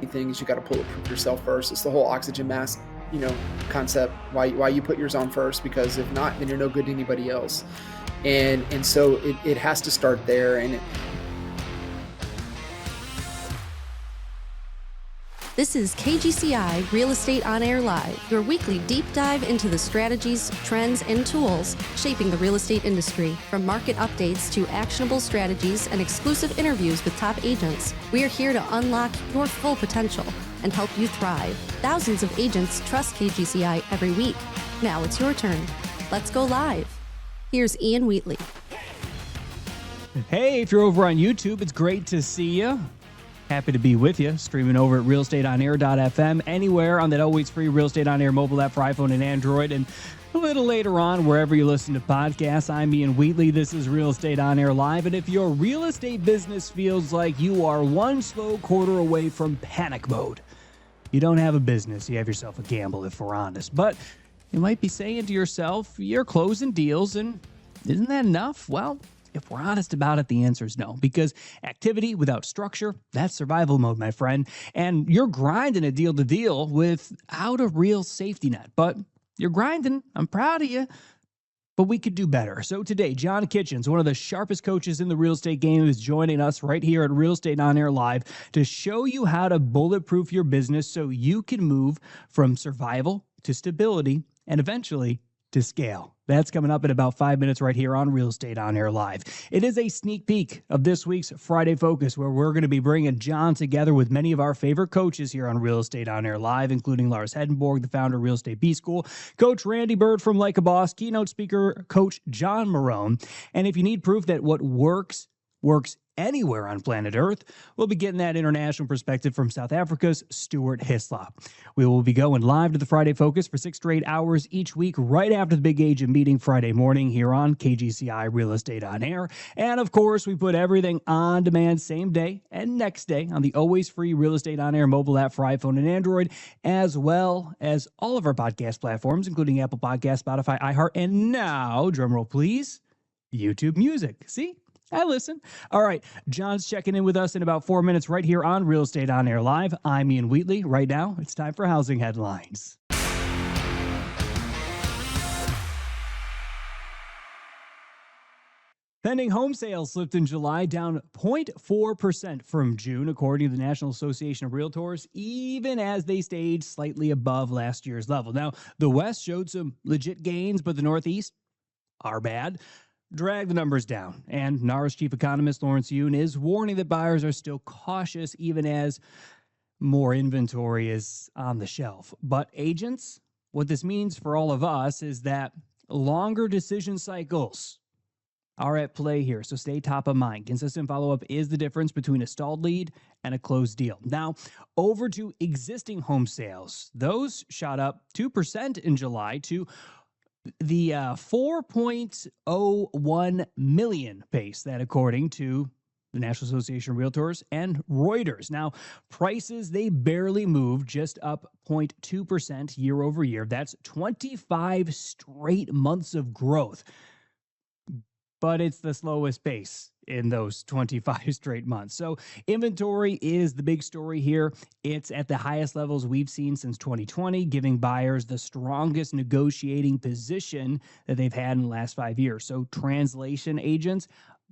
things, you got to bulletproof yourself first. It's the whole oxygen mask, concept. Why you put yours on first? Because if not, then you're no good to anybody else. And so it has to start there. This is KGCI Real Estate On Air Live, your weekly deep dive into the strategies, trends, and tools shaping the real estate industry. From market updates to actionable strategies and exclusive interviews with top agents, we are here to unlock your full potential and help you thrive. Thousands of agents trust KGCI every week. Now it's your turn. Let's go live. Here's Ian Wheatley. Hey, if you're over on YouTube, it's great to see you. Happy to be with you, streaming over at realestateonair.fm, anywhere on that always free Real Estate On Air mobile app for iPhone and Android, and a little later on, wherever you listen to podcasts. I'm Ian Wheatley. This is Real Estate On Air Live, and if your real estate business feels like you are one slow quarter away from panic mode, you don't have a business, you have yourself a gamble, if we're honest. But you might be saying to yourself, you're closing deals, and isn't that enough? Well, if we're honest about it, the answer is no, because activity without structure, that's survival mode, my friend. And you're grinding a deal to deal without a real safety net. But you're grinding. I'm proud of you. But we could do better. So today, John Kitchens, one of the sharpest coaches in the real estate game, is joining us right here at Real Estate On Air Live to show you how to bulletproof your business so you can move from survival to stability and eventually to scale. That's coming up in about 5 minutes right here on Real Estate On Air Live. It is a sneak peek of this week's Friday Focus, where we're going to be bringing John together with many of our favorite coaches here on Real Estate On Air Live, including Lars Hedenborg, the founder of Real Estate B School, Coach Randy Bird from Like a Boss, keynote speaker Coach John Marone. And if you need proof that what works anywhere on planet Earth, we'll be getting that international perspective from South Africa's Stuart Hislop. We will be going live to the Friday Focus for 6 straight hours each week, right after the big agent meeting Friday morning here on KGCI Real Estate On Air. And of course, we put everything on demand same day and next day on the always free Real Estate On Air mobile app for iPhone and Android, as well as all of our podcast platforms, including Apple Podcasts, Spotify, iHeart, and now, drumroll please, YouTube Music. See? I listen. All right. John's checking in with us in about 4 minutes right here on Real Estate On Air Live. I'm Ian Wheatley. Right now, it's time for housing headlines. Pending home sales slipped in July, down 0.4% from June, according to the National Association of Realtors, even as they stayed slightly above last year's level. Now, the West showed some legit gains, but the Northeast are bad. Drag the numbers down. And NAR's chief economist Lawrence Yun is warning that buyers are still cautious even as more inventory is on the shelf. But agents, what this means for all of us is that longer decision cycles are at play here. So stay top of mind. Consistent follow-up is the difference between a stalled lead and a closed deal. Now, over to existing home sales. Those shot up 2% in July to the 4.01 million pace, that according to the National Association of Realtors and Reuters. Now, prices, they barely moved, just up 0.2% year over year. That's 25 straight months of growth. But it's the slowest pace in those 25 straight months. So inventory is the big story here. It's at the highest levels we've seen since 2020, giving buyers the strongest negotiating position that they've had in the last 5 years. So translation, agents,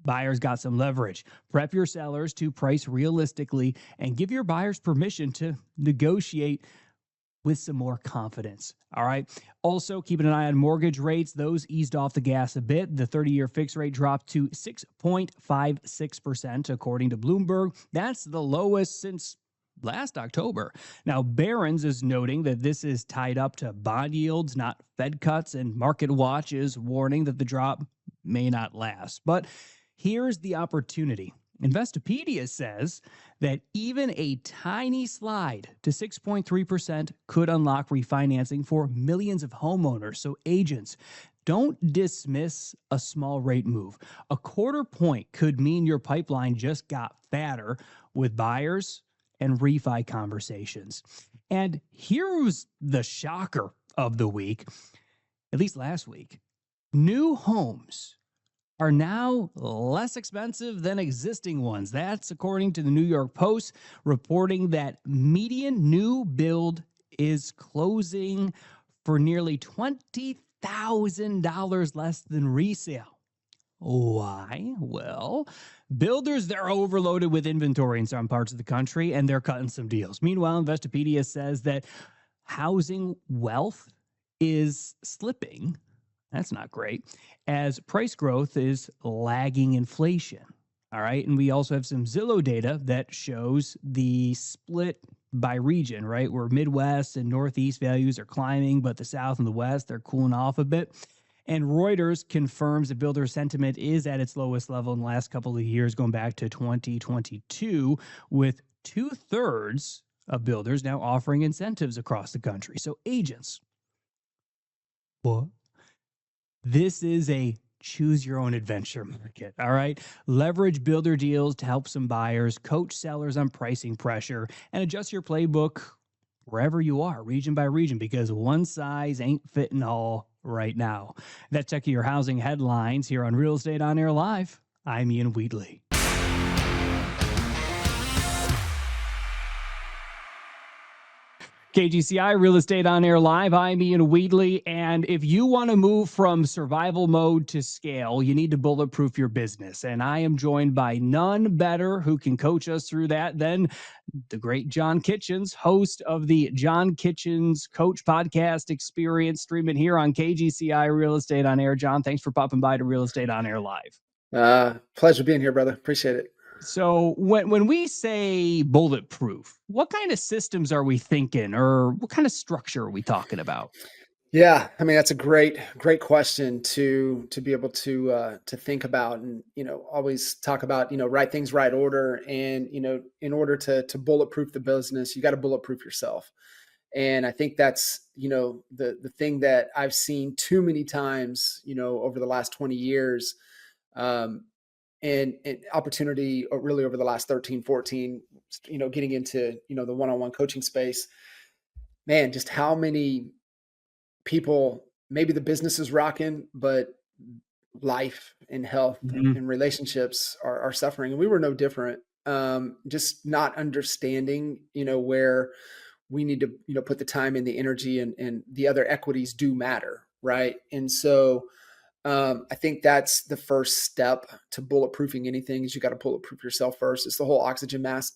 buyers got some leverage. Prep your sellers to price realistically and give your buyers permission to negotiate with some more confidence. All right. Also, keeping an eye on mortgage rates. Those eased off the gas a bit. The 30-year fixed rate dropped to 6.56%, according to Bloomberg. That's the lowest since last October. Now, Barron's is noting that this is tied up to bond yields, not Fed cuts, and Market Watch is warning that the drop may not last. But here's the opportunity. Investopedia says that even a tiny slide to 6.3% could unlock refinancing for millions of homeowners. So agents, don't dismiss a small rate move. A quarter point could mean your pipeline just got fatter with buyers and refi conversations. And here's the shocker of the week, at least last week. New homes are now less expensive than existing ones. That's according to the New York Post, reporting that median new build is closing for nearly $20,000 less than resale. Why? Well, builders, they're overloaded with inventory in some parts of the country and they're cutting some deals. Meanwhile, Investopedia says that housing wealth is slipping. That's not great, as price growth is lagging inflation. All right. And we also have some Zillow data that shows the split by region, right? Where Midwest and Northeast values are climbing, but the South and the West, they're cooling off a bit. And Reuters confirms that builder sentiment is at its lowest level in the last couple of years, going back to 2022, with 2/3 of builders now offering incentives across the country. So agents, what? This is a choose your own adventure market. All right. Leverage builder deals to help some buyers, coach sellers on pricing pressure, and adjust your playbook wherever you are, region by region, because one size ain't fitting all right now. That's checking your housing headlines here on Real Estate On Air Live. I'm Ian Wheatley. KGCI Real Estate On Air Live. I'm Ian Wheatley. And if you want to move from survival mode to scale, you need to bulletproof your business. And I am joined by none better who can coach us through that than the great John Kitchens, host of the John Kitchens Coach Podcast Experience, streaming here on KGCI Real Estate On Air. John, thanks for popping by to Real Estate On Air Live. Pleasure being here, brother. Appreciate it. So when we say bulletproof, what kind of systems are we thinking, or what kind of structure are we talking about? Yeah, I mean that's a great question to be able to think about, and always talk about right things, right order, and in order to bulletproof the business, you got to bulletproof yourself. And I think that's the thing that I've seen too many times over the last 20 years. And opportunity really over the last 13, 14, getting into, the one-on-one coaching space, man, just how many people, maybe the business is rocking, but life and health and relationships are suffering. And we were no different. Just not understanding, where we need to, put the time and the energy, and the other equities do matter. Right. And so, I think that's the first step to bulletproofing anything, is you got to bulletproof yourself first. It's the whole oxygen mask,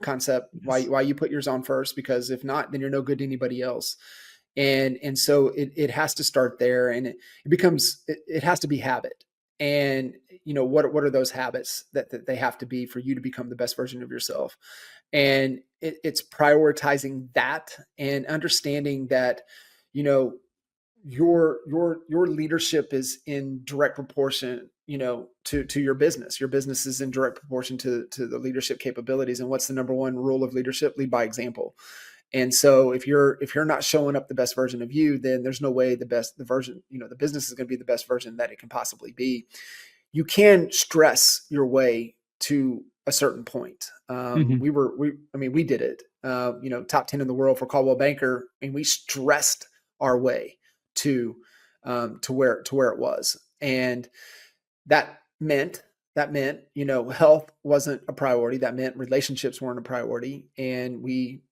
concept. Yes. Why you put yours on first, because if not, then you're no good to anybody else. And so it has to start there, and it has to be habit. And what are those habits that they have to be for you to become the best version of yourself? And it's prioritizing that and understanding that, your leadership is in direct proportion, to your business. Your business is in direct proportion to the leadership capabilities. And what's the number one rule of leadership? Lead by example. And so if you're not showing up the best version of you, then there's no way the business is going to be the best version that it can possibly be. You can stress your way to a certain point. We did it, top 10 in the world for Caldwell Banker, and we stressed our way to where it was. And that meant, health wasn't a priority. That meant relationships weren't a priority. And we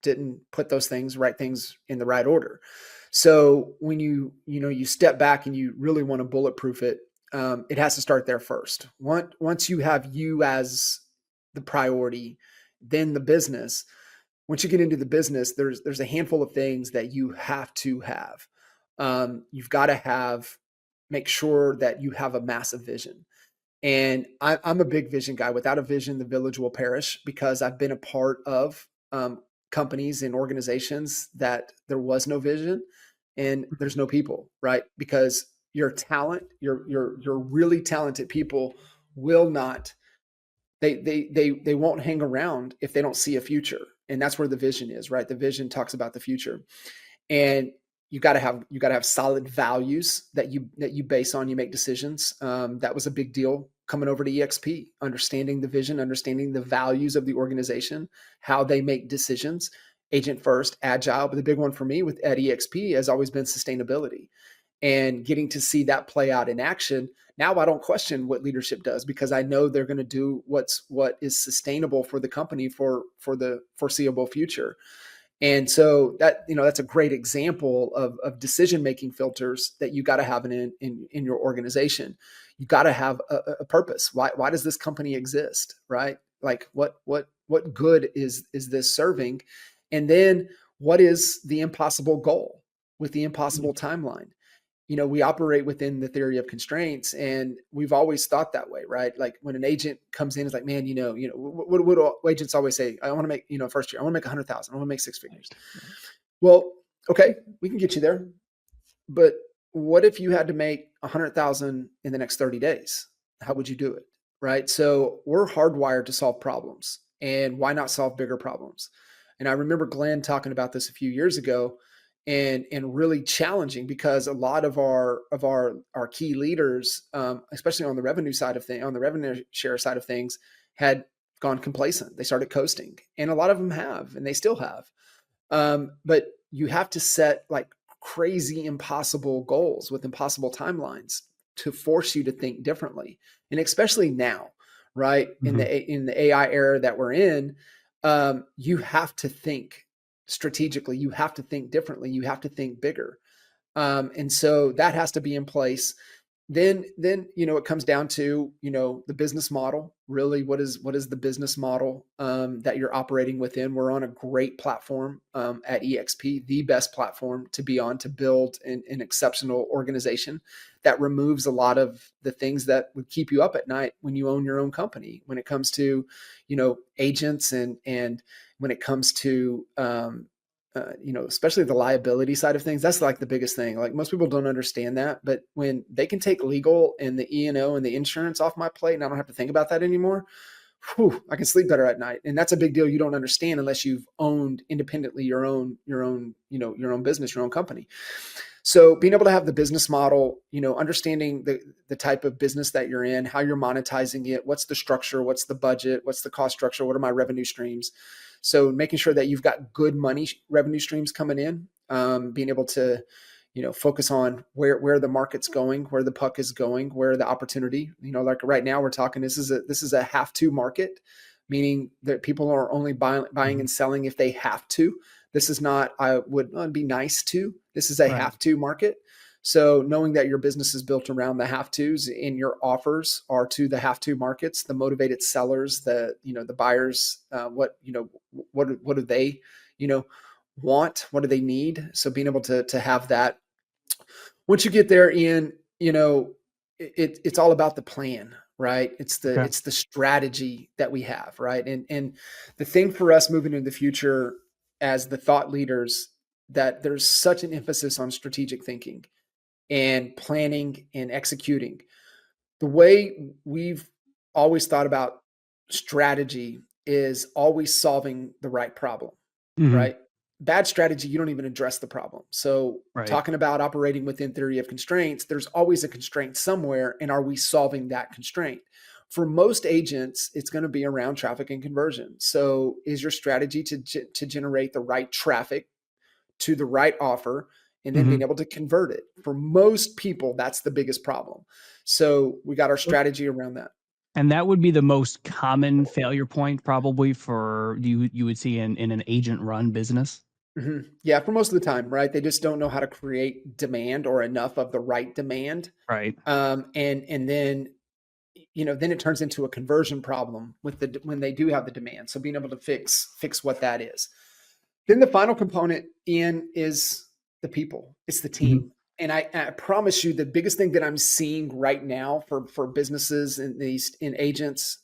didn't put those right things in the right order. So when you step back and you really want to bulletproof it, it has to start there first. Once you have you as the priority, then the business. Once you get into the business, there's a handful of things that you have to have. You've got to make sure that you have a massive vision. And I'm a big vision guy. Without a vision, the village will perish, because I've been a part of companies and organizations that there was no vision and there's no people, right? Because your talent, your really talented people will not, they won't hang around if they don't see a future. And that's where the vision is, right? The vision talks about the future. And you got to have solid values that you base on, you make decisions. That was a big deal coming over to EXP, understanding the vision, understanding the values of the organization, how they make decisions, agent first, agile. But the big one for me at EXP has always been sustainability, and getting to see that play out in action, Now I don't question what leadership does because I know they're going to do what is sustainable for the company for the foreseeable future. And so that, that's a great example of decision-making filters that you got to have in your organization. You got to have a purpose. Why does this company exist? Right? Like what good is this serving? And then what is the impossible goal with the impossible timeline? We operate within the theory of constraints, and we've always thought that way, right? Like when an agent comes in, it's like, man, what do agents always say? I want to make, first year, I want to make 100,000. I want to make six figures. Well, okay, we can get you there. But what if you had to make 100,000 in the next 30 days? How would you do it? Right? So we're hardwired to solve problems, and why not solve bigger problems? And I remember Glenn talking about this a few years ago, and really challenging, because a lot of our key leaders, especially on the revenue side of things, on the revenue share side of things, had gone complacent. They started coasting, and a lot of them have, and they still have. But you have to set like crazy, impossible goals with impossible timelines to force you to think differently, and especially now, right? Mm-hmm. In the AI era that we're in, you have to think strategically, you have to think differently, you have to think bigger. And so that has to be in place. Then it comes down to, the business model. Really, what is the business model that you're operating within? We're on a great platform at EXP, the best platform to be on to build an exceptional organization that removes a lot of the things that would keep you up at night when you own your own company. When it comes to, agents and when it comes to especially the liability side of things, that's like the biggest thing. Like most people don't understand that, but when they can take legal and the E&O and the insurance off my plate, and I don't have to think about that anymore, I can sleep better at night. And that's a big deal you don't understand unless you've owned independently your own business, your own company. So being able to have the business model, understanding the type of business that you're in, how you're monetizing it, what's the structure, what's the budget, what's the cost structure, what are my revenue streams? So making sure that you've got good money revenue streams coming in, being able to, focus on where the market's going, where the puck is going, where the opportunity, like right now we're talking, this is a have to market, meaning that people are only buying and selling if they have to. This is not, I would be nice to, this is a have to market. So knowing that your business is built around the have tos and your offers are to the have to markets, the motivated sellers, the buyers, what do they, want? What do they need? So being able to have that. Once you get there, Ian, it's all about the plan, right? It's the strategy that we have, right? And the thing for us moving into the future as the thought leaders, that there's such an emphasis on strategic thinking and planning and executing. The way we've always thought about strategy is always solving the right problem, right? Bad strategy, you don't even address the problem. So talking about operating within theory of constraints, there's always a constraint somewhere. And are we solving that constraint? For most agents, it's going to be around traffic and conversion. So is your strategy to generate the right traffic to the right offer, and then being able to convert it? For most people, that's the biggest problem. So we got our strategy around that. And that would be the most common failure point probably for you would see in an agent run business. Mm-hmm. Yeah, for most of the time, right? They just don't know how to create demand or enough of the right demand. Right. And then, then it turns into a conversion problem when they do have the demand. So being able to fix what that is. Then the final component, Ian, is the people. It's the team. And I promise you, the biggest thing that I'm seeing right now for businesses and in agents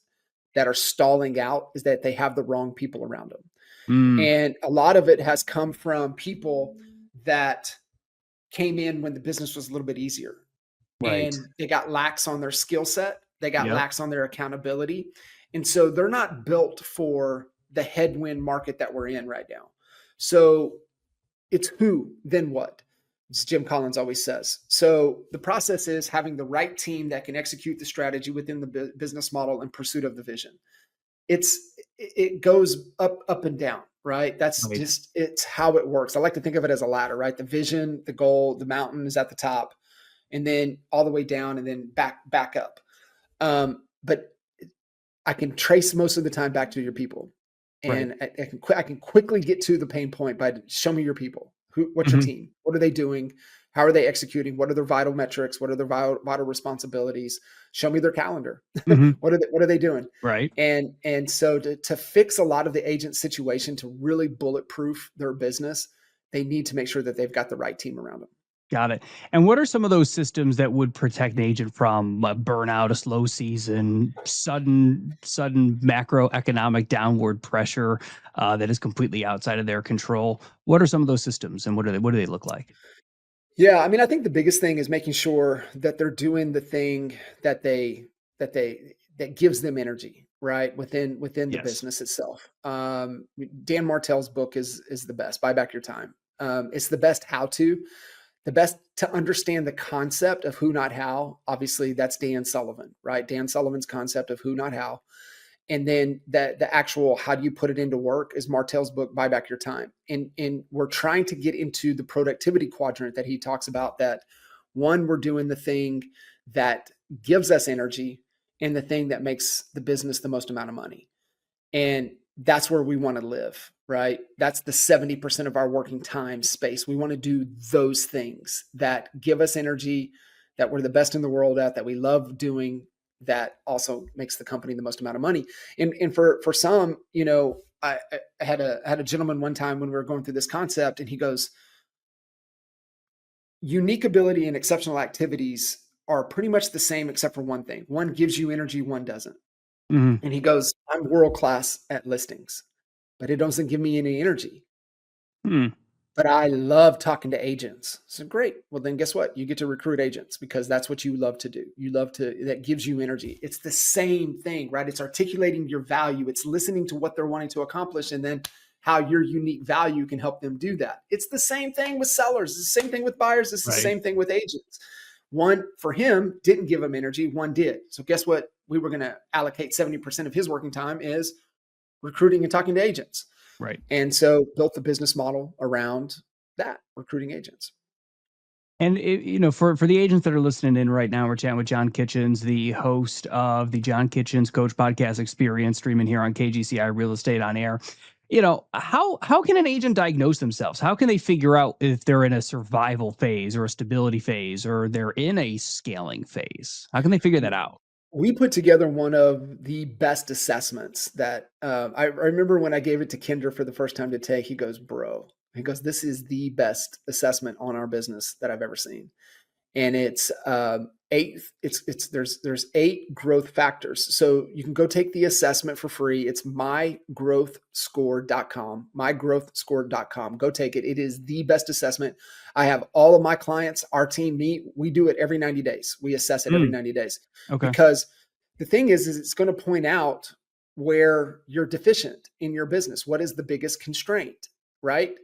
that are stalling out is that they have the wrong people around them. And a lot of it has come from people that came in when the business was a little bit easier. Right. And they got lax on their skill set. They got lax on their accountability. And so they're not built for the headwind market that we're in right now. So it's who, then what, as Jim Collins always says. So the process is having the right team that can execute the strategy within the business model in pursuit of the vision. It goes up and down, right? That's just, it's how it works. I like to think of it as a ladder, right? The vision, the goal, the mountain is at the top. and then all the way down and then back up. But I can trace most of the time back to your people, Right. and I can quickly get to the pain point by show me your people. What's your Hmm. team? What are they doing? How are they executing? What are their vital metrics? What are their vital responsibilities? Show me their calendar. Hmm. What are they doing? Right. And so to fix a lot of the agent situation, to really bulletproof their business, they need to make sure that they've got the right team around them. Got it. And what are some of those systems that would protect an agent from burnout, a slow season, sudden macroeconomic downward pressure that is completely outside of their control? What are some of those systems, and what do they look like? Yeah, I mean, I think the biggest thing is making sure that they're doing the thing that that gives them energy, right? Within the Yes. business itself. Dan Martell's book is the best. Buy Back Your Time. It's the best how to, the best to understand the concept of who, not how. Obviously, that's Dan Sullivan, right? Dan Sullivan's concept of who, not how. And then the actual how do you put it into work is Martell's book, Buy Back Your Time. And we're trying to get into the productivity quadrant that he talks about, that one, we're doing the thing that gives us energy and the thing that makes the business the most amount of money. And that's where we want to live, right? That's the 70% of our working time space. We want to do those things that give us energy, that we're the best in the world at, that we love doing, that also makes the company the most amount of money. And for some, I had a gentleman one time when we were going through this concept, and he goes, unique ability and exceptional activities are pretty much the same except for one thing. One gives you energy, one doesn't. Hmm. And he goes, I'm world class at listings, but it doesn't give me any energy. Hmm. But I love talking to agents. So great. Well, then guess what? You get to recruit agents because that's what you love to do. That gives you energy. It's the same thing, right? It's articulating your value. It's listening to what they're wanting to accomplish, and then how your unique value can help them do that. It's the same thing with sellers. It's the same thing with buyers. It's the Right. same thing with agents. One, for him, didn't give him energy. One did. So guess what? We were going to allocate 70% of his working time is recruiting and talking to agents. Right. And so built the business model around that, recruiting agents. And for the agents that are listening in right now, we're chatting with John Kitchens, the host of the John Kitchens Coach Podcast Experience, streaming here on KGCI Real Estate on Air. How can an agent diagnose themselves? How can they figure out if they're in a survival phase or a stability phase, or they're in a scaling phase? How can they figure that out? We put together one of the best assessments that I remember when I gave it to Kinder for the first time to take. He goes, bro, this is the best assessment on our business that I've ever seen. And it's eight. There's 8 growth factors. So you can go take the assessment for free. It's mygrowthscore.com. Mygrowthscore.com. Go take it. It is the best assessment. I have all of my clients, our team meet. We do it every 90 days. We assess it every 90 days Okay. because the thing is it's going to point out where you're deficient in your business. What is the biggest constraint, right?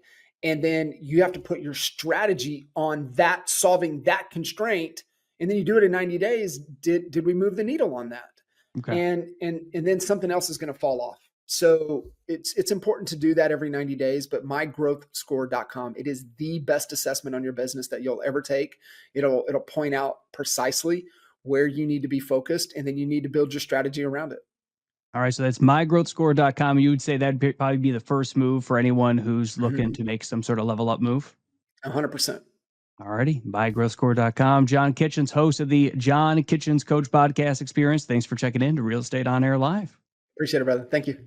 And then you have to put your strategy on that, solving that constraint. And then you do it in 90 days. Did we move the needle on that? Okay. And then something else is going to fall off. So it's important to do that every 90 days, but mygrowthscore.com, it is the best assessment on your business that you'll ever take. It'll point out precisely where you need to be focused, and then you need to build your strategy around it. All right. So that's mygrowthscore.com. You would say that'd probably be the first move for anyone who's looking Mhm. to make some sort of level up move. 100%. Alrighty, mygrowthscore.com. John Kitchens, host of the John Kitchens Coach Podcast Experience. Thanks for checking in to Real Estate on Air Live. Appreciate it, brother. Thank you.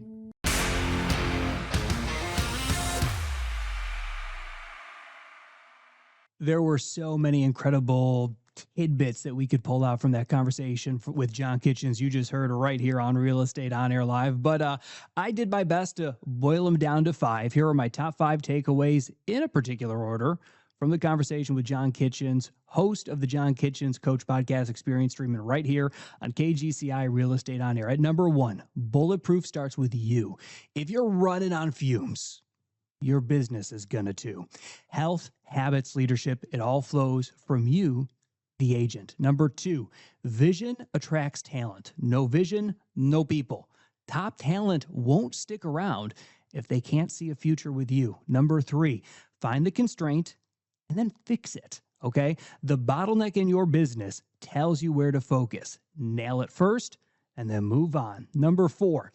There were so many incredible tidbits that we could pull out from that conversation with John Kitchens. You just heard right here on Real Estate on Air Live. But I did my best to boil them down to 5. Here are my top 5 takeaways in a particular order from the conversation with John Kitchens, host of the John Kitchens Coach Podcast Experience, streaming right here on KGCI Real Estate on Air. At number 1, Bulletproof starts with you. If you're running on fumes, your business is gonna too. Health, habits, leadership, it all flows from you, the agent. Number 2, vision attracts talent. No vision, no people. Top talent won't stick around if they can't see a future with you. Number 3, find the constraint and then fix it. okay? The bottleneck in your business tells you where to focus. Nail it first and then move on. Number 4,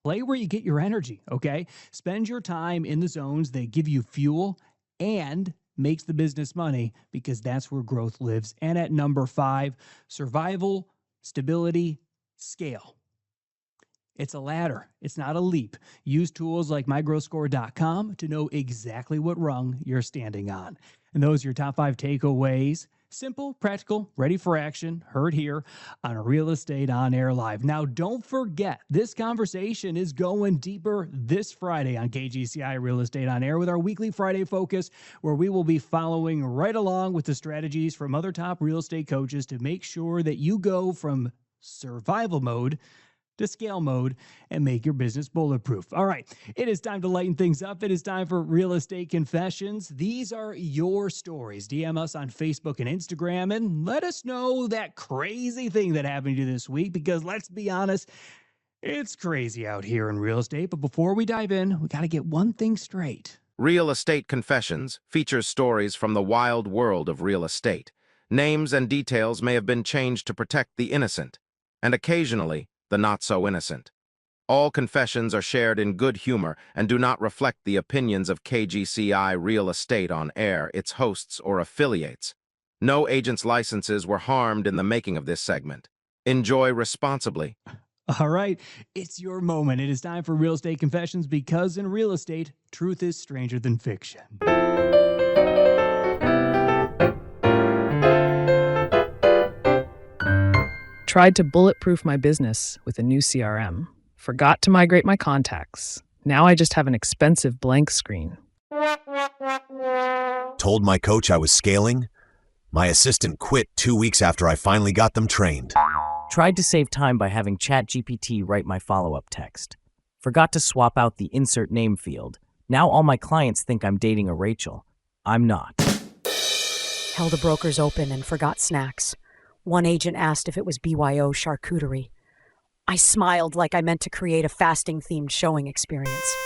play where you get your energy, okay? Spend your time in the zones that give you fuel and makes the business money, because that's where growth lives. And at number 5, survival, stability, scale. It's a ladder. It's not a leap. Use tools like mygrowthscore.com to know exactly what rung you're standing on. And those are your top 5 takeaways. Simple, practical, ready for action, heard here on Real Estate On Air Live. Now, don't forget, this conversation is going deeper this Friday on KGCI Real Estate On Air with our weekly Friday focus, where we will be following right along with the strategies from other top real estate coaches to make sure that you go from survival mode to scale mode and make your business bulletproof. All right, it is time to lighten things up. It is time for Real Estate Confessions. These are your stories. DM us on Facebook and Instagram and let us know that crazy thing that happened to you this week, because let's be honest, it's crazy out here in real estate. But before we dive in, we got to get one thing straight. Real Estate Confessions features stories from the wild world of real estate. Names and details may have been changed to protect the innocent, and occasionally, the not-so-innocent. All confessions are shared in good humor and do not reflect the opinions of KGCI Real Estate On Air, its hosts, or affiliates. No agent's licenses were harmed in the making of this segment. Enjoy responsibly. All right, it's your moment. It is time for Real Estate Confessions, because in real estate, truth is stranger than fiction. Tried to bulletproof my business with a new CRM. Forgot to migrate my contacts. Now I just have an expensive blank screen. Told my coach I was scaling. My assistant quit 2 weeks after I finally got them trained. Tried to save time by having ChatGPT write my follow-up text. Forgot to swap out the insert name field. Now all my clients think I'm dating a Rachel. I'm not. Held a broker's open and forgot snacks. One agent asked if it was BYO charcuterie. I smiled like I meant to create a fasting-themed showing experience.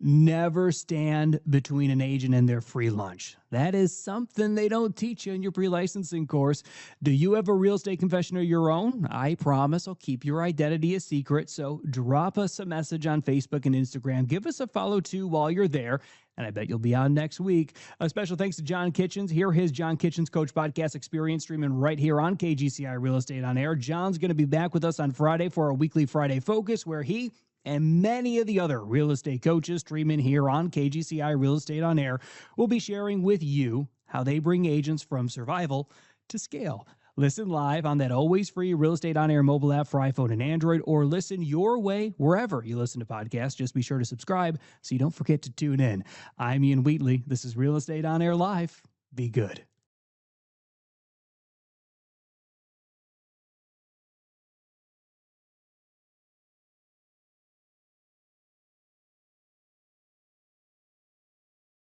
Never stand between an agent and their free lunch. That is something they don't teach you in your pre-licensing course. Do you have a real estate confession of your own? I promise I'll keep your identity a secret, so drop us a message on Facebook and Instagram. Give us a follow too while you're there, and I bet you'll be on next week. A special thanks to John Kitchens. Hear his John Kitchens Coach Podcast experience streaming right here on KGCI Real Estate On Air. John's going to be back with us on Friday for our weekly Friday Focus, where he and many of the other real estate coaches streaming here on KGCI Real Estate On Air will be sharing with you how they bring agents from survival to scale. Listen live on that always free Real Estate On Air mobile app for iPhone and Android, or listen your way wherever you listen to podcasts. Just be sure to subscribe so you don't forget to tune in. I'm Ian Wheatley. This is Real Estate On Air Live. Be good.